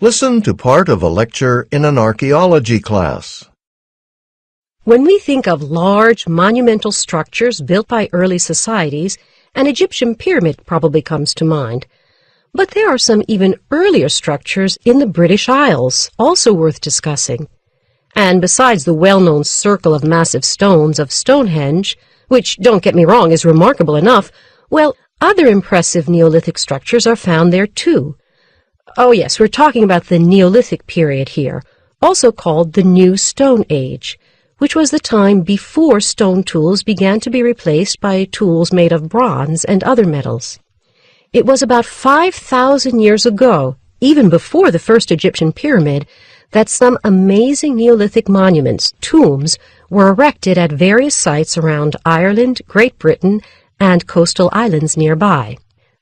Listen to part of a lecture in an archaeology class. When we think of large, monumental structures built by early societies, an Egyptian pyramid probably comes to mind. But there are some even earlier structures in the British Isles, also worth discussing. And besides the well-known circle of massive stones of Stonehenge, which, don't get me wrong, is remarkable enough, well, other impressive Neolithic structures are found there too. Oh yes, we're talking about the Neolithic period here, also called the New Stone Age, which was the time before stone tools began to be replaced by tools made of bronze and other metals. It was about 5,000 years ago, even before the first Egyptian pyramid, that some amazing Neolithic monuments, tombs, were erected at various sites around Ireland, Great Britain, and coastal islands nearby.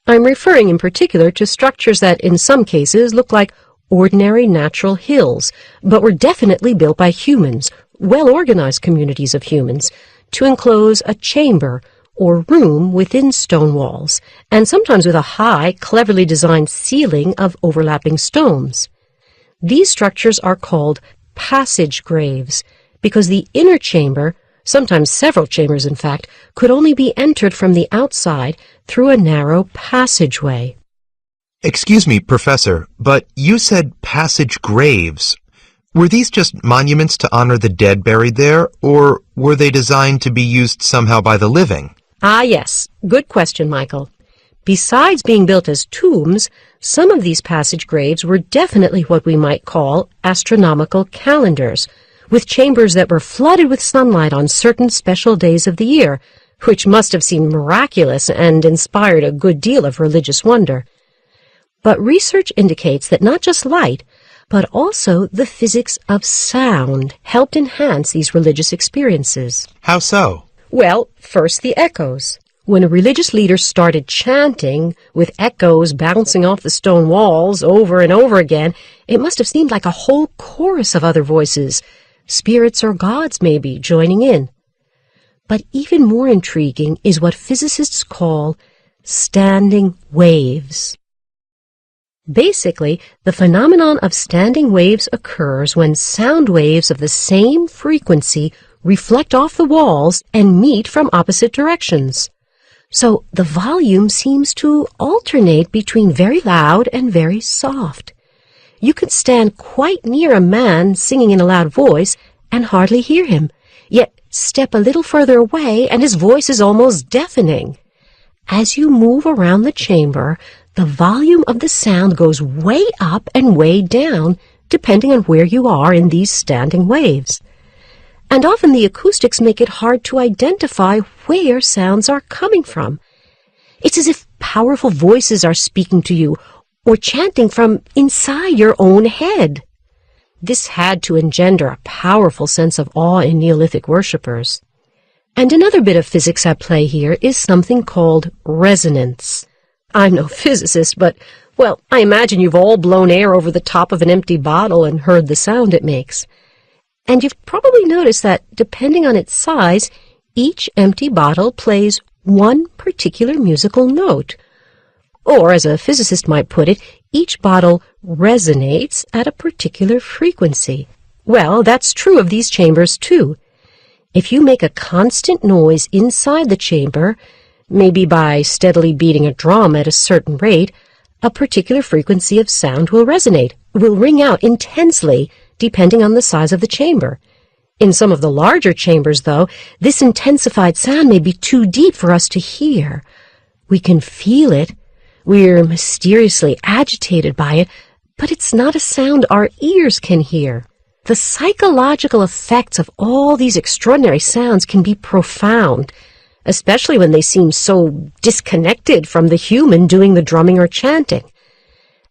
I'm referring in particular to structures that in some cases look like ordinary natural hills, but were definitely built by humans, well-organized communities of humans, to enclose a chamber or room within stone walls, and sometimes with a high, cleverly designed ceiling of overlapping stones. These structures are called passage graves because the inner chamber, sometimes several chambers in fact, could only be entered from the outside through a narrow passageway. Excuse me, Professor, but you said passage graves. Were these just monuments to honor the dead buried there, or were they designed to be used somehow by the living? Ah, yes. Good question, Michael. Besides being built as tombs, some of these passage graves were definitely what we might call astronomical calendars, with chambers that were flooded with sunlight on certain special days of the year, which must have seemed miraculous and inspired a good deal of religious wonder. But research indicates that not just light, but also the physics of sound helped enhance these religious experiences. How so? Well, first the echoes. When a religious leader started chanting, with echoes bouncing off the stone walls over and over again, it must have seemed like a whole chorus of other voices, spirits or gods maybe, joining in. But even more intriguing is what physicists call standing waves. Basically, the phenomenon of standing waves occurs when sound waves of the same frequency reflect off the walls and meet from opposite directions. So the volume seems to alternate between very loud and very soft. You could stand quite near a man singing in a loud voice and hardly hear him, yet step a little further away and his voice is almost deafening. As you move around the chamber, the volume of the sound goes way up and way down, depending on where you are in these standing waves. And often the acoustics make it hard to identify where sounds are coming from. It's as if powerful voices are speaking to you or chanting from inside your own head. This had to engender a powerful sense of awe in Neolithic worshippers. And another bit of physics at play here is something called resonance. I'm no physicist, but, well, I imagine you've all blown air over the top of an empty bottle and heard the sound it makes. And you've probably noticed that, depending on its size, each empty bottle plays one particular musical note. Or, as a physicist might put it, each bottle resonates at a particular frequency. Well, that's true of these chambers, too. If you make a constant noise inside the chamber, maybe by steadily beating a drum at a certain rate, a particular frequency of sound will resonate, will ring out intensely, depending on the size of the chamber. In some of the larger chambers, though, this intensified sound may be too deep for us to hear. We can feel it. We're mysteriously agitated by it, but it's not a sound our ears can hear. The psychological effects of all these extraordinary sounds can be profound, especially when they seem so disconnected from the human doing the drumming or chanting.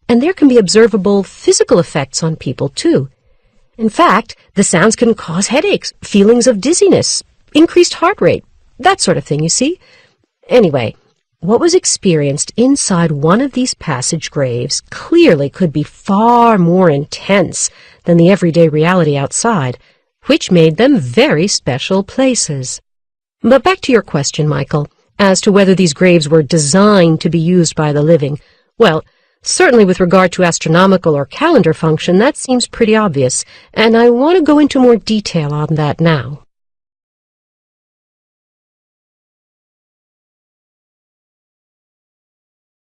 And there can be observable physical effects on people, too. In fact, the sounds can cause headaches, feelings of dizziness, increased heart rate, that sort of thing, you see. Anyway, what was experienced inside one of these passage graves clearly could be far more intense than the everyday reality outside, which made them very special places. But back to your question, Michael, as to whether these graves were designed to be used by the living. Well, Certainly with regard to astronomical or calendar function, that seems pretty obvious, and I want to go into more detail on that now.